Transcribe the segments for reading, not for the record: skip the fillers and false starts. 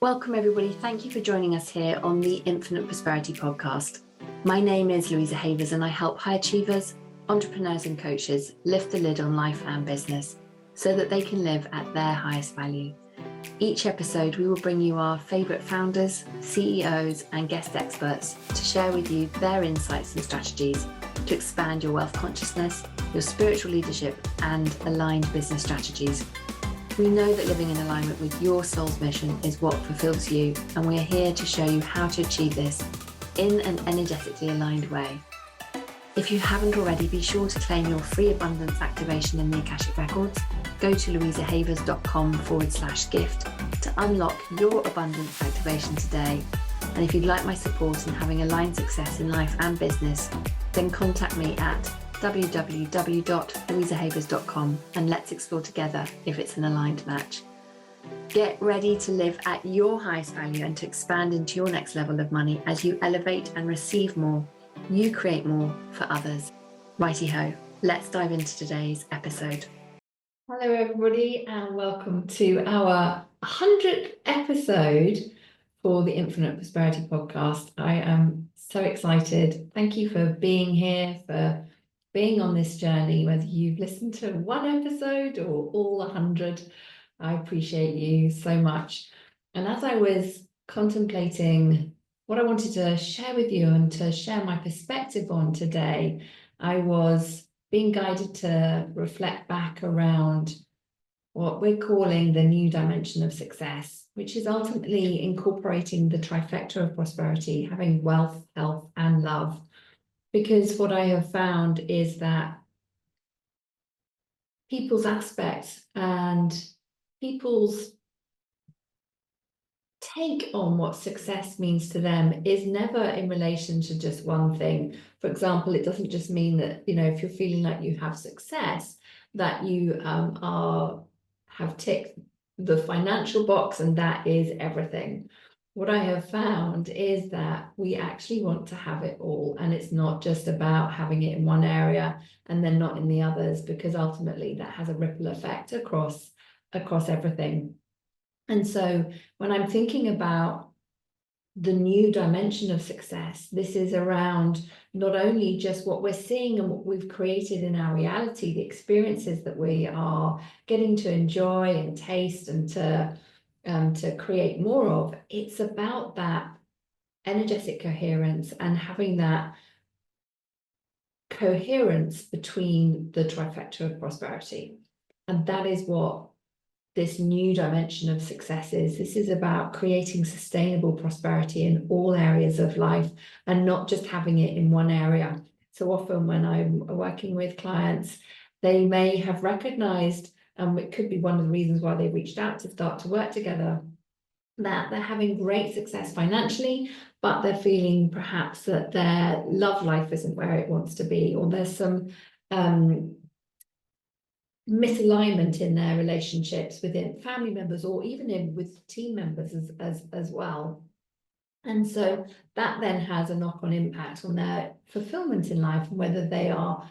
Welcome everybody. Thank you for joining us here on the Infinite Prosperity Podcast. My name is Louisa Havers and I help high achievers, entrepreneurs and coaches lift the lid on life and business so that they can live at their highest value. Each episode we will bring you our favourite founders, CEOs and guest experts to share with you their insights and strategies to expand your wealth consciousness, your spiritual leadership and aligned business strategies. We know that living in alignment with your soul's mission is what fulfills you, and we are here to show you how to achieve this in an energetically aligned way. If you haven't already, be sure to claim your free abundance activation in the Akashic Records. Go to louisahavers.com/gift to unlock your abundance activation today. And if you'd like my support in having aligned success in life and business, then contact me at www.louisahavers.com and let's explore together if it's an aligned match. Get ready to live at your highest value and to expand into your next level of money as you elevate and receive more. You create more for others. Righty ho, let's dive into today's episode. Hello everybody and welcome to our 100th episode for the Infinite Prosperity Podcast. I am so excited. Thank you for being here, for being on this journey, whether you've listened to one episode or all 100. I appreciate you so much. And as I was contemplating what I wanted to share with you and to share my perspective on today, I was being guided to reflect back around what we're calling the new dimension of success, which is ultimately incorporating the trifecta of prosperity, having wealth, health, and love. Because what I have found is that people's aspects and people's take on what success means to them is never in relation to just one thing. For example, it doesn't just mean that, if you're feeling like you have success, that you have ticked the financial box and that is everything. What I have found is that we actually want to have it all, and it's not just about having it in one area and then not in the others, because ultimately that has a ripple effect across everything. And so when I'm thinking about the new dimension of success, this is around not only just what we're seeing and what we've created in our reality, the experiences that we are getting to enjoy and taste and to create more of. It's about that energetic coherence and having that coherence between the trifecta of prosperity. And that is what this new dimension of success is. This is about creating sustainable prosperity in all areas of life and not just having it in one area. So often when I'm working with clients, they may have recognized, it could be one of the reasons why they reached out to start to work together, that they're having great success financially, but they're feeling perhaps that their love life isn't where it wants to be, or there's some misalignment in their relationships within family members or even with team members as well. And so that then has a knock-on impact on their fulfillment in life, and whether they are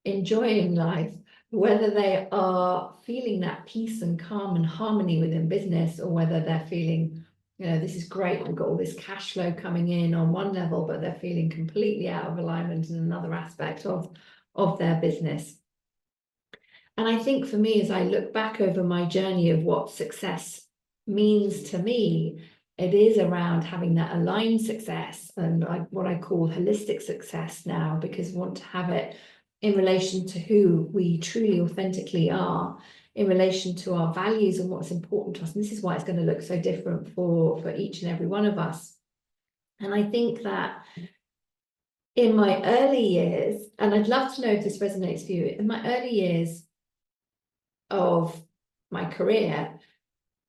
enjoying life, whether they are feeling that peace and calm and harmony within business, or whether they're feeling, this is great, we've got all this cash flow coming in on one level, but they're feeling completely out of alignment in another aspect of their business. And I think for me, as I look back over my journey of what success means to me, it is around having that aligned success and what I call holistic success now, because I want to have it in relation to who we truly authentically are, in relation to our values and what's important to us. And this is why it's going to look so different for each and every one of us. And I think that in my early years, and I'd love to know if this resonates for you, in my early years of my career,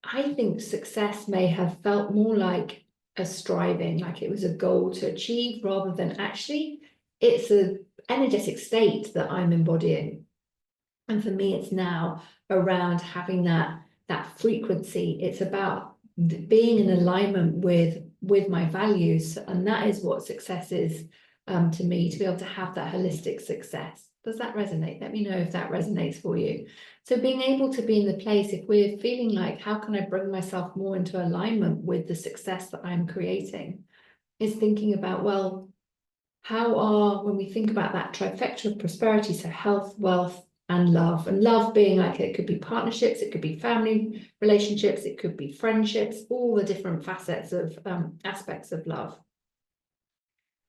I think success may have felt more like a striving, like it was a goal to achieve, rather than actually it's an energetic state that I'm embodying. And for me, it's now around having that frequency. It's about being in alignment with my values, and that is what success is to me, to be able to have that holistic success. Does that resonate? Let me know if that resonates for you. So being able to be in the place, if we're feeling like, how can I bring myself more into alignment with the success that I'm creating, is thinking about, well, when we think about that trifecta of prosperity, so health, wealth, and love being like, it could be partnerships, it could be family relationships, it could be friendships, all the different facets of aspects of love,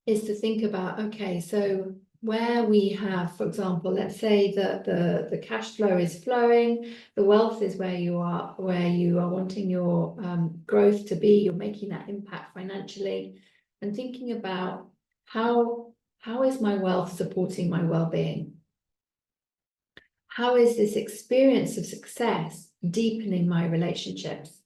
is to think about, okay, so where we have, for example, let's say that the cash flow is flowing, the wealth is where you are wanting your growth to be, you're making that impact financially, and thinking about how is my wealth supporting my well-being? How is this experience of success deepening my relationships?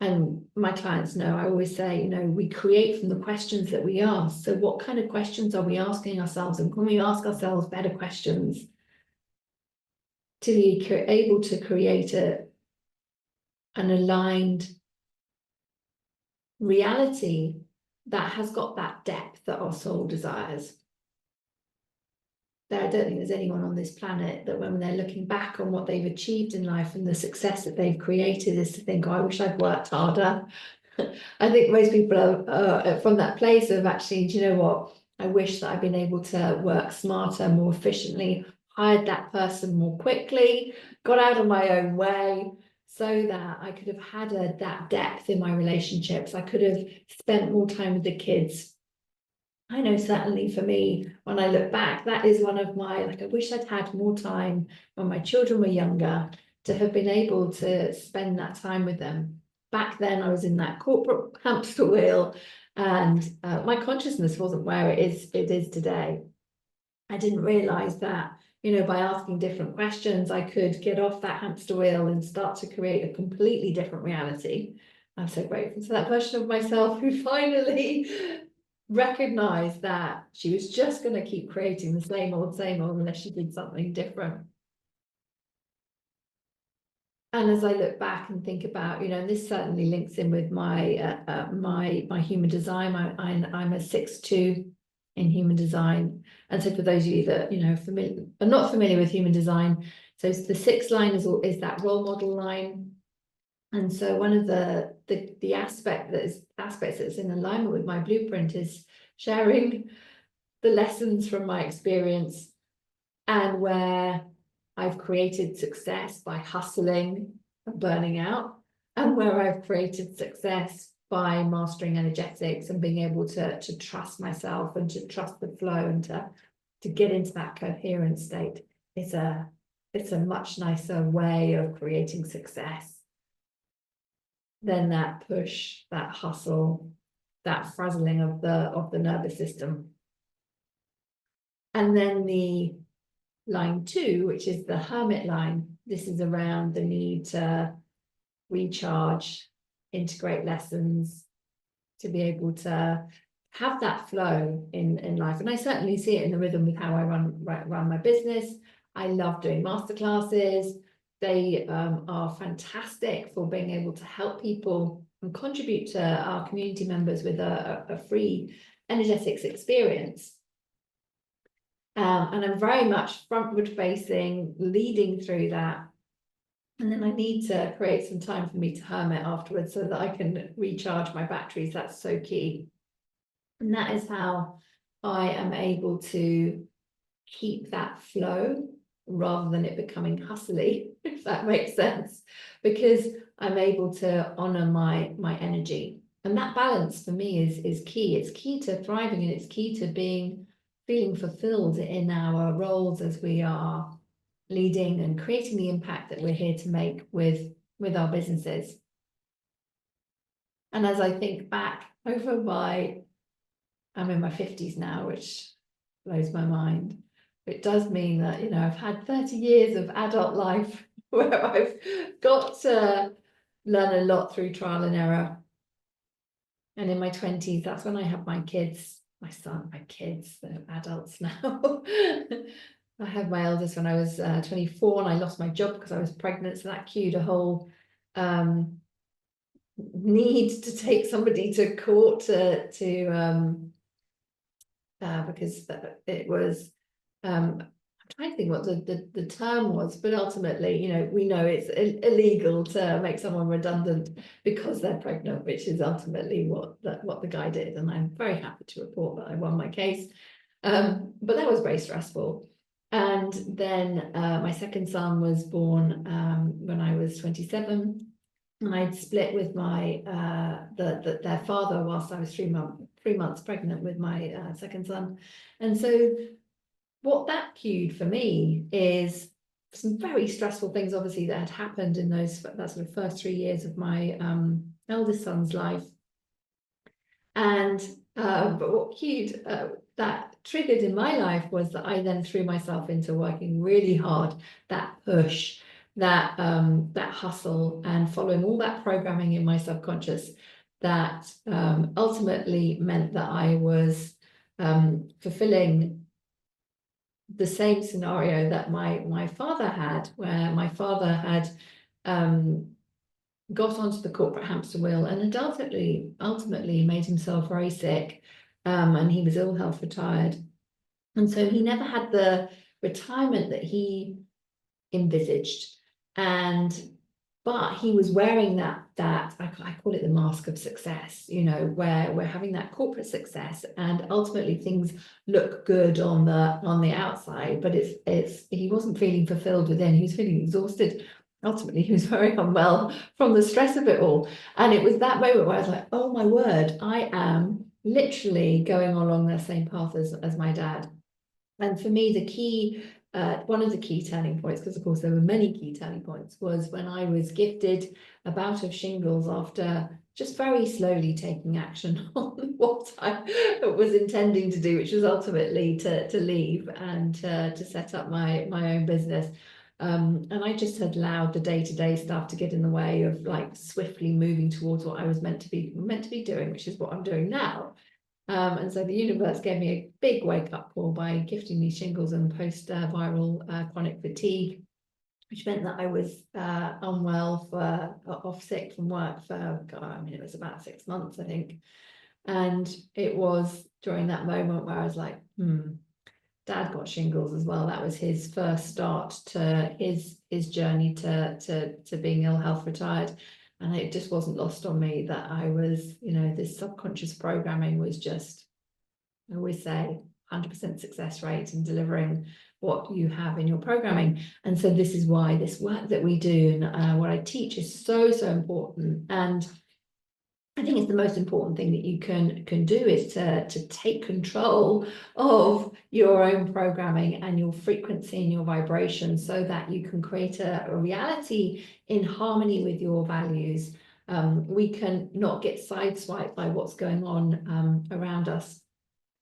And my clients know, I always say, we create from the questions that we ask. So what kind of questions are we asking ourselves? And can we ask ourselves better questions to be able to create an aligned reality that has got that depth that our soul desires? I don't think there's anyone on this planet that when they're looking back on what they've achieved in life and the success that they've created is to think, oh, I wish I'd worked harder. I think most people are from that place of actually, do you know what? I wish that I'd been able to work smarter, more efficiently, hired that person more quickly, got out of my own way, so that I could have had that depth in my relationships. I could have spent more time with the kids. I know certainly for me, when I look back, that is one of my, I wish I'd had more time when my children were younger to have been able to spend that time with them. Back then, I was in that corporate hamster wheel, and my consciousness wasn't where it is today. I didn't realize that, by asking different questions, I could get off that hamster wheel and start to create a completely different reality. I'm so grateful to that version of myself who finally recognized that she was just going to keep creating the same old unless she did something different. And as I look back and think about, and this certainly links in with my my human design. I'm a 6-2 in human design, and so for those of you that are not familiar with human design, so the 6 line is that role model line. And so one of the aspects that's in alignment with my blueprint is sharing the lessons from my experience and where I've created success by hustling and burning out, and where I've created success by mastering energetics and being able to trust myself and to trust the flow and to get into that coherent state. It's a much nicer way of creating success than that push, that hustle, that frazzling of the nervous system. And then the line 2, which is the hermit line, this is around the need to recharge, integrate lessons, to be able to have that flow in life. And I certainly see it in the rhythm with how I run my business. I love doing masterclasses. They are fantastic for being able to help people and contribute to our community members with a free energetics experience. And I'm very much frontward facing, leading through that. And then I need to create some time for me to hermit afterwards so that I can recharge my batteries. That's so key. And that is how I am able to keep that flow rather than it becoming hustly, if that makes sense, because I'm able to honor my energy. And that balance for me is key. It's key to thriving, and it's key to feeling fulfilled in our roles as we are leading and creating the impact that we're here to make with our businesses. And as I think back over I'm in my 50s now, which blows my mind. It does mean that, I've had 30 years of adult life where I've got to learn a lot through trial and error. And in my 20s, that's when I had my kids, my kids, they're adults now. I had my eldest when I was 24, and I lost my job because I was pregnant. So that cued a whole need to take somebody to court because it was trying to think what the term was, but ultimately, you know, we know it's illegal to make someone redundant because they're pregnant, which is ultimately what the guy did. And I'm very happy to report that I won my case. But that was very stressful. And then my second son was born when I was 27. And I'd split with my their father whilst I was 3 months pregnant with my second son. And so what that cued for me is some very stressful things, obviously, that had happened in that sort of first 3 years of my eldest son's life. And but what cued that triggered in my life was that I then threw myself into working really hard, that push, that hustle, and following all that programming in my subconscious that ultimately meant that I was fulfilling the same scenario that my father had, where my father had got onto the corporate hamster wheel and had ultimately made himself very sick, and he was ill health retired. And so he never had the retirement that he envisaged. But he was wearing that I call it the mask of success, you know, where we're having that corporate success and ultimately things look good on the outside, but he wasn't feeling fulfilled within. He was feeling exhausted. Ultimately, he was very unwell from the stress of it all. And it was that moment where I was like, oh my word, I am literally going along the same path as my dad. And for me, the key, one of the key turning points, because of course there were many key turning points, was when I was gifted a bout of shingles after just very slowly taking action on what I was intending to do, which was ultimately to leave and to set up my own business. And I just had allowed the day-to-day stuff to get in the way of like swiftly moving towards what I was meant to be doing, which is what I'm doing now. And so the universe gave me a big wake-up call by gifting me shingles and post-viral chronic fatigue, which meant that I was unwell off sick from work for, God, I mean, it was about 6 months, I think. And it was during that moment where I was like, Dad got shingles as well. That was his first start to his journey to being ill health retired. And it just wasn't lost on me that I was, you know, this subconscious programming was just, I always say, 100% success rate in delivering what you have in your programming. And so this is why this work that we do and what I teach is so important. And I think it's the most important thing that you can do is to take control of your own programming and your frequency and your vibration so that you can create a reality in harmony with your values. We can not get sideswiped by what's going on around us.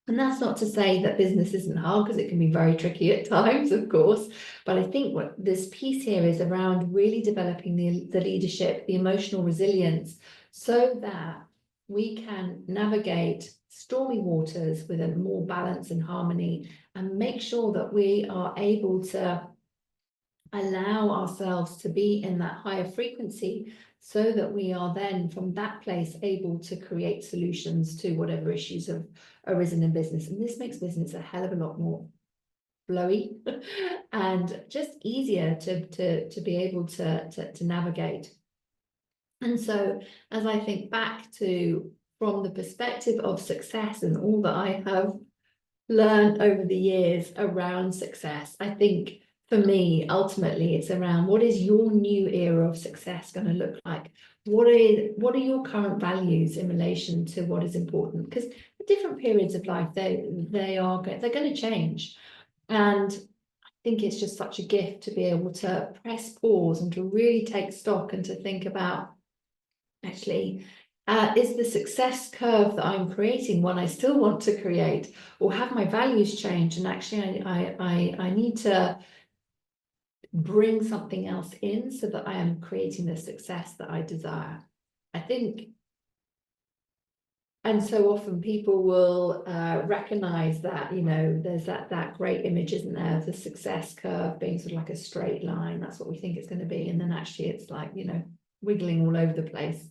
And that's not to say that business isn't hard, because it can be very tricky at times, of course. But I think what this piece here is around really developing the leadership, the emotional resilience, so that we can navigate stormy waters with a more balance and harmony, and make sure that we are able to allow ourselves to be in that higher frequency, so that we are then from that place able to create solutions to whatever issues have arisen in business. And this makes business a hell of a lot more flowy and just easier to be able to navigate. And so as I think back to from the perspective of success and all that I have learned over the years around success, I think for me, ultimately, it's around what is your new era of success going to look like? What are your current values in relation to what is important? Because at different periods of life, they're going to change. And I think it's just such a gift to be able to press pause and to really take stock and to think about, actually, is the success curve that I'm creating one I still want to create, or have my values changed? And actually, I need to bring something else in so that I am creating the success that I desire. I think, and so often people will recognize that, you know, there's that great image, isn't there, of the success curve being sort of like a straight line. That's what we think it's going to be, and then actually it's like, you know, wiggling all over the place.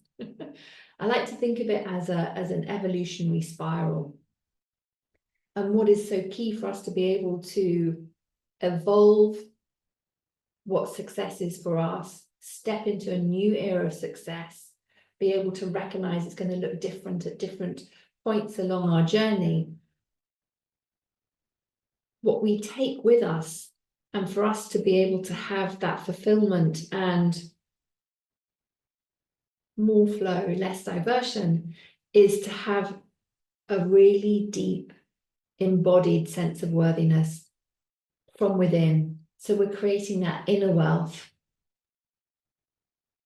I like to think of it as an evolutionary spiral. And what is so key for us to be able to evolve what success is for us, step into a new era of success, be able to recognize it's going to look different at different points along our journey. What we take with us, and for us to be able to have that fulfillment and more flow, less diversion, is to have a really deep embodied sense of worthiness from within. So we're creating that inner wealth,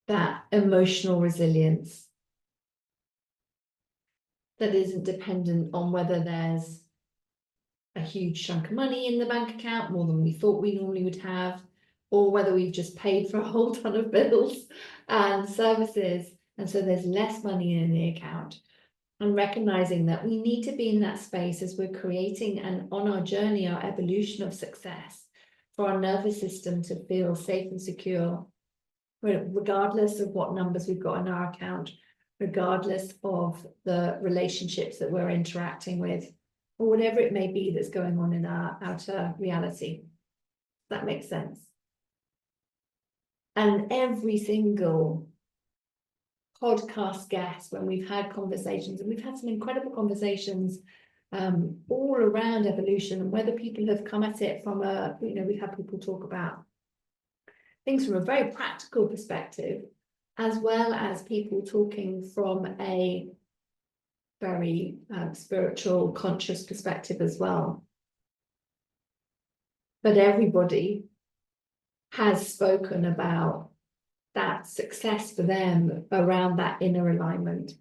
that emotional resilience that isn't dependent on whether there's a huge chunk of money in the bank account, more than we thought we normally would have, or whether we've just paid for a whole ton of bills and services, and so there's less money in the account. And recognizing that we need to be in that space as we're creating and on our journey, our evolution of success, for our nervous system to feel safe and secure, regardless of what numbers we've got in our account, regardless of the relationships that we're interacting with, or whatever it may be that's going on in our outer reality. That makes sense. And every single podcast guest, when we've had conversations, and we've had some incredible conversations all around evolution, and whether people have come at it from a, we've had people talk about things from a very practical perspective, as well as people talking from a very spiritual, conscious perspective as well. But everybody has spoken about that success for them around that inner alignment.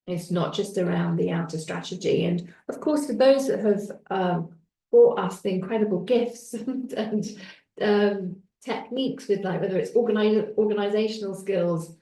It's not just around the outer strategy. And of course, for those that have brought us the incredible gifts and techniques with, like, whether it's organizational skills,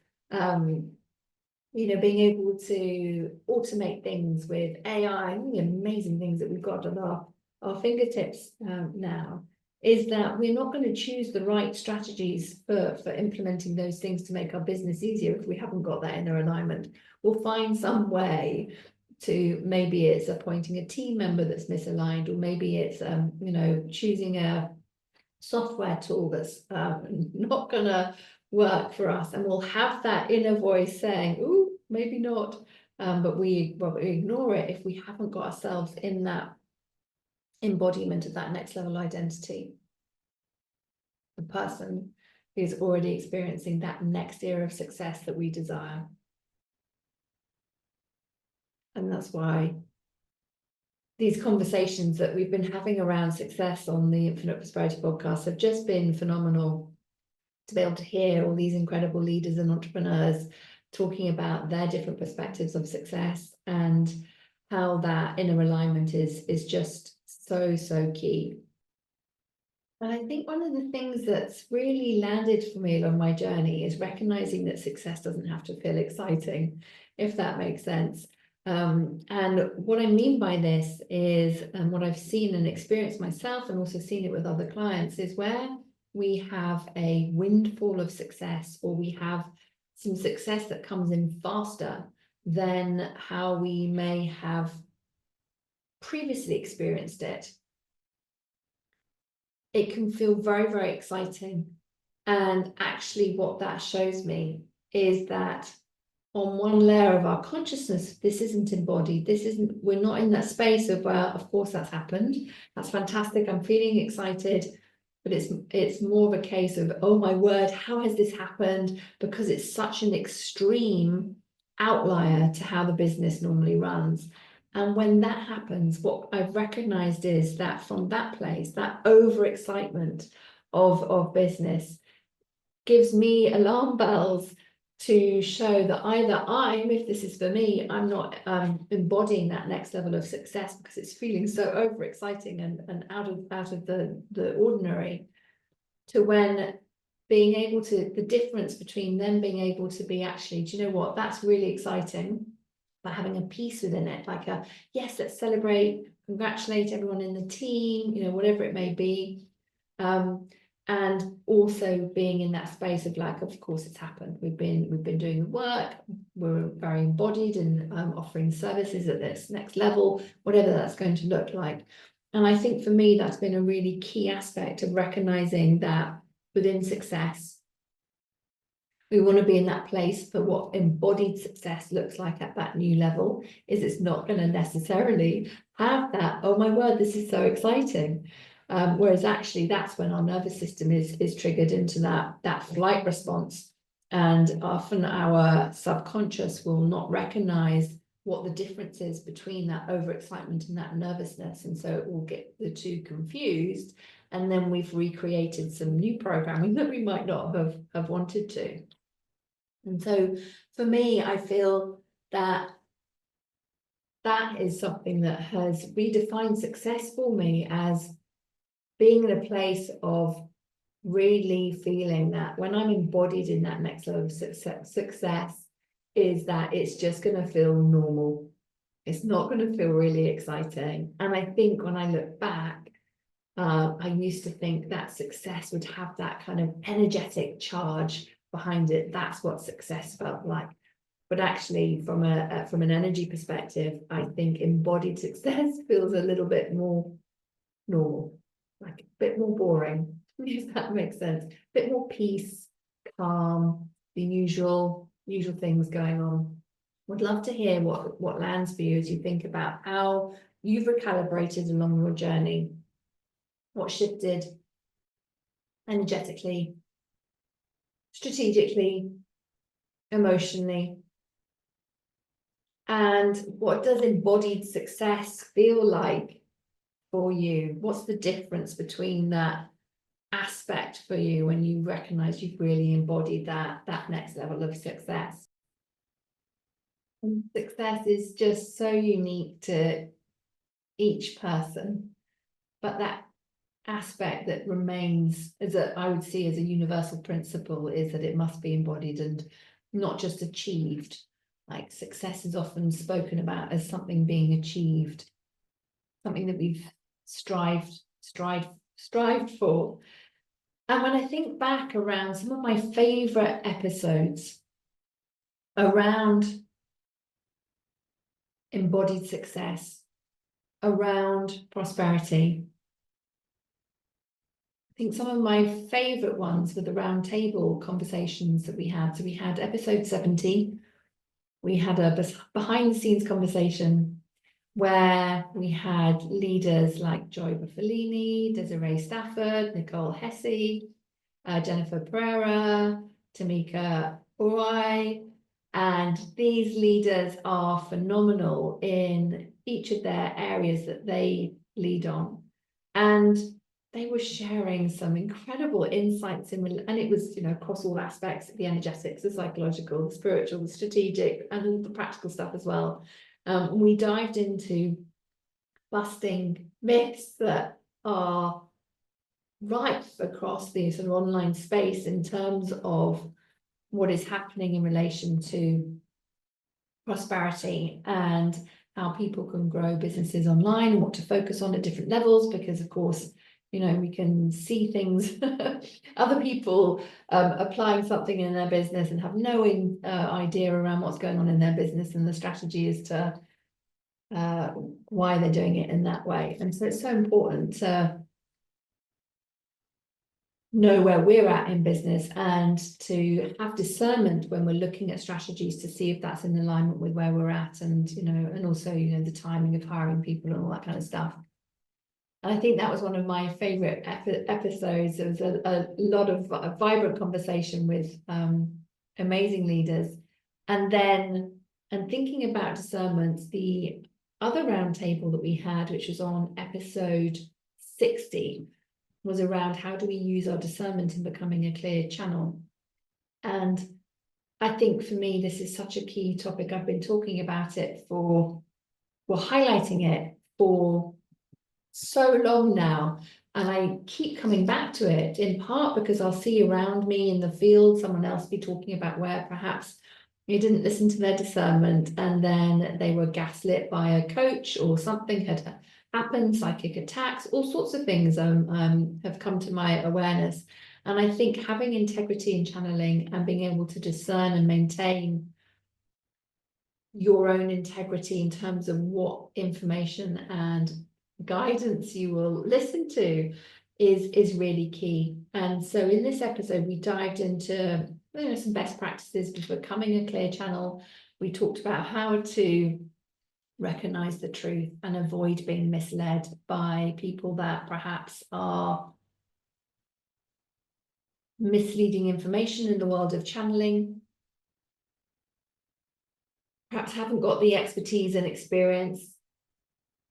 being able to automate things with AI, and the amazing things that we've got at our fingertips now, is that we're not going to choose the right strategies for implementing those things to make our business easier if we haven't got that inner alignment. We'll find some way to, maybe it's appointing a team member that's misaligned, or maybe it's choosing a software tool that's not gonna work for us, and we'll have that inner voice saying, "Ooh, maybe not," but we ignore it if we haven't got ourselves in that embodiment of that next level identity, the person who's already experiencing that next era of success that we desire. And that's why these conversations that we've been having around success on the Infinite Prosperity podcast have just been phenomenal, to be able to hear all these incredible leaders and entrepreneurs talking about their different perspectives of success, and how that inner alignment is just so key. And I think one of the things that's really landed for me along my journey is recognizing that success doesn't have to feel exciting, if that makes sense. And what I mean by this is, and what I've seen and experienced myself, and also seen it with other clients, is where we have a windfall of success, or we have some success that comes in faster than how we may have previously experienced it. It can feel very exciting. And actually what that shows me is that on one layer of our consciousness, this isn't embodied. We're not in that space of, well, of course that's happened. That's fantastic. I'm feeling excited. But it's more of a case of, oh my word, how has this happened? Because it's such an extreme outlier to how the business normally runs. And when that happens, what I've recognized is that from that place, that overexcitement of business gives me alarm bells to show that either if this is for me, I'm not embodying that next level of success because it's feeling so overexciting and out of the ordinary, to when being able to, the difference between them being able to be, actually, do you know what, that's really exciting, but having a piece within it, like a, yes, let's celebrate, congratulate everyone in the team, whatever it may be. And also being in that space of, like, of course it's happened. We've been doing the work. We're very embodied in offering services at this next level, whatever that's going to look like. And I think for me, that's been a really key aspect of recognizing that within success, we want to be in that place for what embodied success looks like at that new level. Is it's not going to necessarily have that, oh my word, this is so exciting. Whereas actually that's when our nervous system is triggered into that flight response. And often our subconscious will not recognize what the difference is between that overexcitement and that nervousness. And so it will get the two confused. And then we've recreated some new programming that we might not have wanted to. And so for me, I feel that that is something that has redefined success for me as being in a place of really feeling that when I'm embodied in that next level of success is that it's just going to feel normal. It's not going to feel really exciting. And I think when I look back, I used to think that success would have that kind of energetic charge behind it. That's what success felt like. But actually, from an energy perspective, I think embodied success feels a little bit more normal, like a bit more boring, if that makes sense. A bit more peace, calm, the usual things going on. Would love to hear what lands for you as you think about how you've recalibrated along your journey. What shifted energetically, strategically, emotionally, and what does embodied success feel like for you? What's the difference between that aspect for you when you recognize you've really embodied that next level of success? And success is just so unique to each person, but that aspect that remains I would see as a universal principle is that it must be embodied and not just achieved. Like success is often spoken about as something being achieved, something that we've strived for. And when I think back around some of my favorite episodes around embodied success, around prosperity, I think some of my favorite ones were the roundtable conversations that we had. So we had episode 70. We had a behind the scenes conversation where we had leaders like Joy Buffalini, Desiree Stafford, Nicole Hesse, Jennifer Pereira, Tamika Oi, and these leaders are phenomenal in each of their areas that they lead on. And they were sharing some incredible insights and it was, across all aspects, the energetics, the psychological, the spiritual, the strategic, and all the practical stuff as well. We dived into busting myths that are rife across the sort of online space in terms of what is happening in relation to prosperity and how people can grow businesses online and what to focus on at different levels, because of course, we can see things, other people applying something in their business and have no idea around what's going on in their business and the strategy as to why they're doing it in that way. And so it's so important to know where we're at in business and to have discernment when we're looking at strategies to see if that's in alignment with where we're at, and and also the timing of hiring people and all that kind of stuff. And I think that was one of my favorite episodes. There was a lot of vibrant conversation with amazing leaders. And thinking about discernment, the other roundtable that we had, which was on episode 60, was around how do we use our discernment in becoming a clear channel. And I think for me, this is such a key topic. I've been talking about it highlighting it for so long now, and I keep coming back to it, in part because I'll see around me in the field someone else be talking about where perhaps they didn't listen to their discernment and then they were gaslit by a coach or something had happened, psychic attacks, all sorts of things have come to my awareness. And I think having integrity in channeling and being able to discern and maintain your own integrity in terms of what information and guidance you will listen to is really key. And so in this episode, we dived into some best practices for becoming a clear channel. We talked about how to recognize the truth and avoid being misled by people that perhaps are misleading information in the world of channeling, perhaps haven't got the expertise and experience,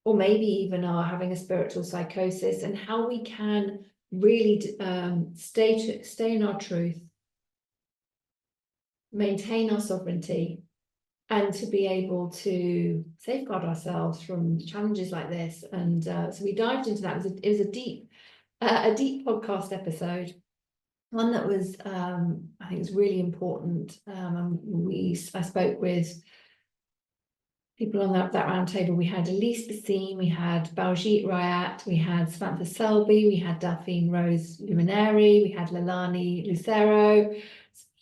or maybe even are having a spiritual psychosis, and how we can really stay in our truth, maintain our sovereignty, and to be able to safeguard ourselves from challenges like this. And so we dived into that. It was a deep podcast episode, one that was I think was really important. I spoke with people on that round table. We had Elise Bassim, we had Baljit Rayat, we had Samantha Selby, we had Delphine Rose Luminary, we had Lalani Lucero,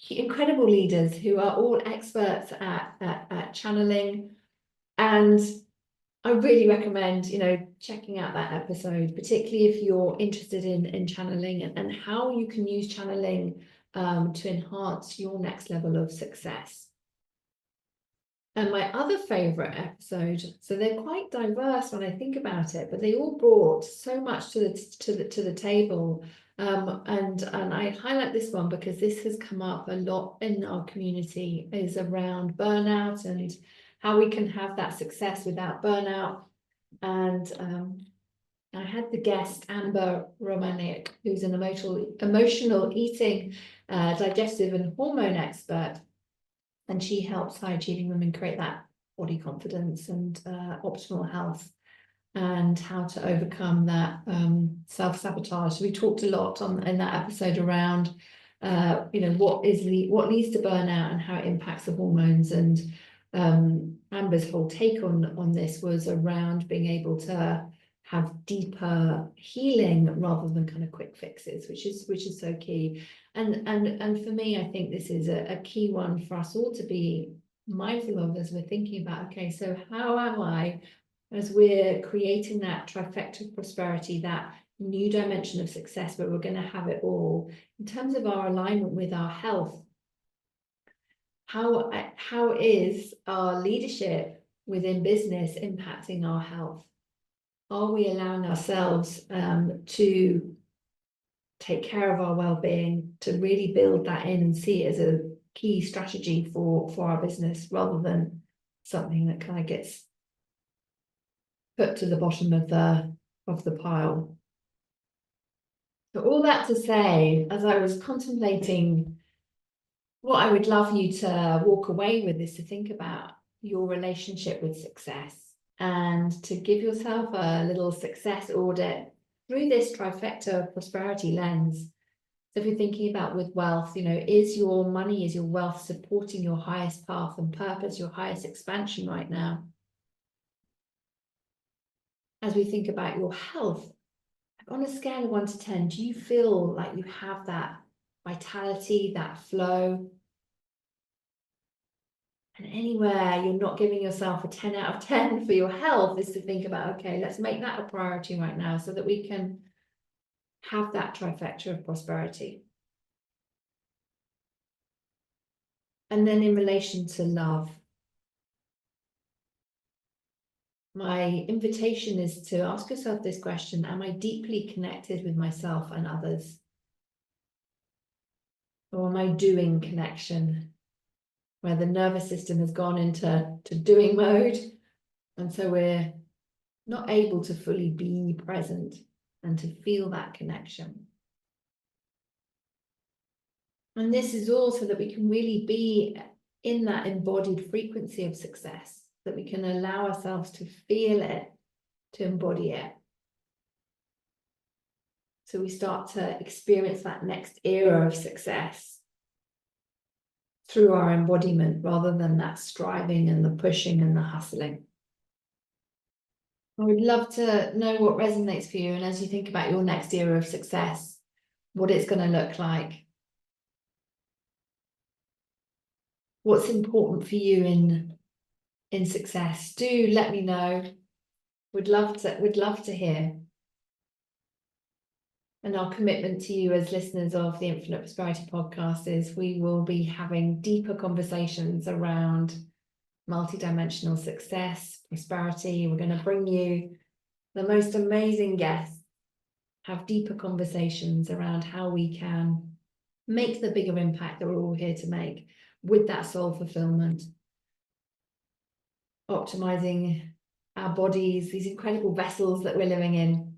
incredible leaders who are all experts at channeling. And I really recommend, checking out that episode, particularly if you're interested in channeling and how you can use channeling to enhance your next level of success. And my other favorite episode, so they're quite diverse when I think about it, but they all brought so much to the table. And I highlight this one because this has come up a lot in our community, is around burnout and how we can have that success without burnout. And I had the guest Amber Romanek, who's an emotional eating, digestive and hormone expert. And she helps high achieving women create that body confidence and optimal health, and how to overcome that self-sabotage. So we talked a lot in that episode around what leads to burnout and how it impacts the hormones. And Amber's whole take on this was around being able to have deeper healing rather than kind of quick fixes, which is so key. And for me, I think this is a key one for us all to be mindful of as we're thinking about, okay, so how am I, as we're creating that trifecta of prosperity, that new dimension of success where we're going to have it all, in terms of our alignment with our health, how is our leadership within business impacting our health? Are we allowing ourselves to take care of our well-being, to really build that in and see it as a key strategy for our business, rather than something that kind of gets put to the bottom of the pile? So all that to say, as I was contemplating what I would love you to walk away with, is to think about your relationship with success and to give yourself a little success audit through this trifecta of prosperity lens. So if you're thinking about with wealth, is your money, is your wealth supporting your highest path and purpose, your highest expansion right now? As we think about your health, on a scale of 1 to 10, do you feel like you have that vitality, that flow? And anywhere you're not giving yourself a 10 out of 10 for your health, is to think about, okay, let's make that a priority right now so that we can have that trifecta of prosperity. And then in relation to love, my invitation is to ask yourself this question: am I deeply connected with myself and others? Or am I doing connection, where the nervous system has gone into doing mode, and so we're not able to fully be present and to feel that connection? And this is also that we can really be in that embodied frequency of success, that we can allow ourselves to feel it, to embody it. So we start to experience that next era of success through our embodiment, rather than that striving and the pushing and the hustling. I would love to know what resonates for you, and as you think about your next era of success, what it's going to look like. What's important for you in success? Do let me know. Would love to hear. And our commitment to you as listeners of the Infinite Prosperity podcast is we will be having deeper conversations around multidimensional success, prosperity. We're going to bring you the most amazing guests, have deeper conversations around how we can make the bigger impact that we're all here to make with that soul fulfillment, optimizing our bodies, these incredible vessels that we're living in.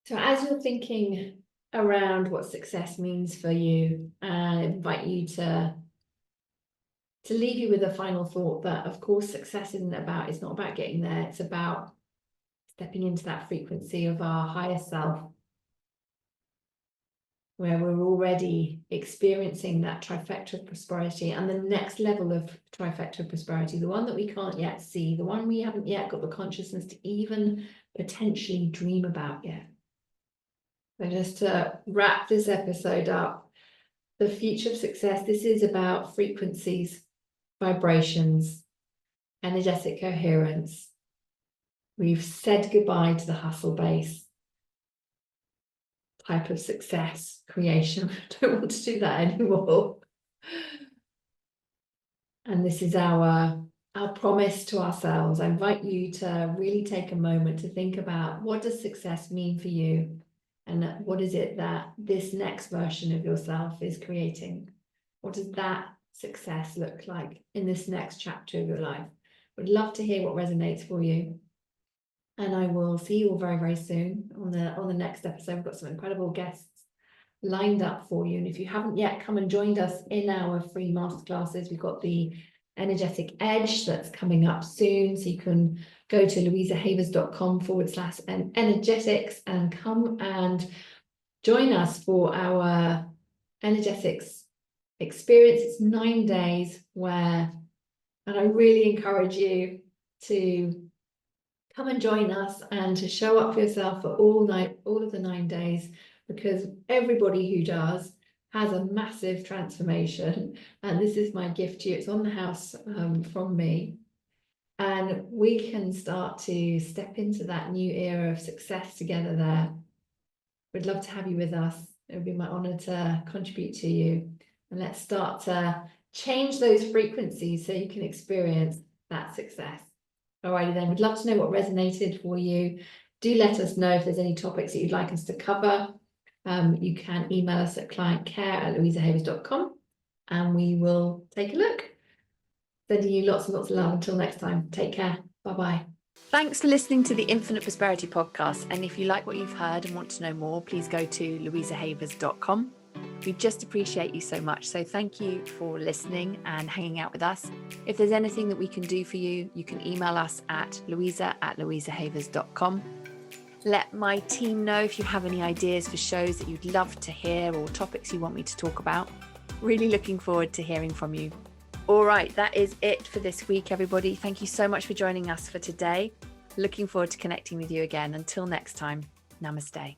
So as you're thinking around what success means for you, I invite you to leave you with a final thought that, of course, success it's not about getting there. It's about stepping into that frequency of our higher self, where we're already experiencing that trifecta of prosperity and the next level of trifecta of prosperity, the one that we can't yet see, the one we haven't yet got the consciousness to even potentially dream about yet. So just to wrap this episode up, the future of success, this is about frequencies, vibrations, energetic coherence. We've said goodbye to the hustle base type of success creation. I don't want to do that anymore. And this is our promise to ourselves. I invite you to really take a moment to think about, what does success mean for you? And what is it that this next version of yourself is creating? What does that success look like in this next chapter of your life? Would love to hear what resonates for you. And I will see you all very, very soon on the next episode. We've got some incredible guests lined up for you. And if you haven't yet come and joined us in our free masterclasses, we've got the Energetic Edge that's coming up soon. So you can go to louisahavers.com/energetics and come and join us for our energetics experience. It's 9 days and I really encourage you to come and join us and to show up for yourself for all of the 9 days, because everybody who does has a massive transformation. And this is my gift to you. It's on the house from me. And we can start to step into that new era of success together there. We'd love to have you with us. It would be my honor to contribute to you. And let's start to change those frequencies so you can experience that success. Alrighty then, we'd love to know what resonated for you. Do let us know if there's any topics that you'd like us to cover. You can email us at clientcare@louisahavers.com and we will take a look. Sending you lots and lots of love. Until next time, take care. Bye-bye. Thanks for listening to the Infinite Prosperity podcast. And if you like what you've heard and want to know more, please go to louisahavers.com. We just appreciate you so much. So thank you for listening and hanging out with us. If there's anything that we can do for you, you can email us at louisa@louisahavers.com. Let my team know if you have any ideas for shows that you'd love to hear or topics you want me to talk about. Really looking forward to hearing from you. All right, that is it for this week, everybody. Thank you so much for joining us for today. Looking forward to connecting with you again. Until next time, namaste.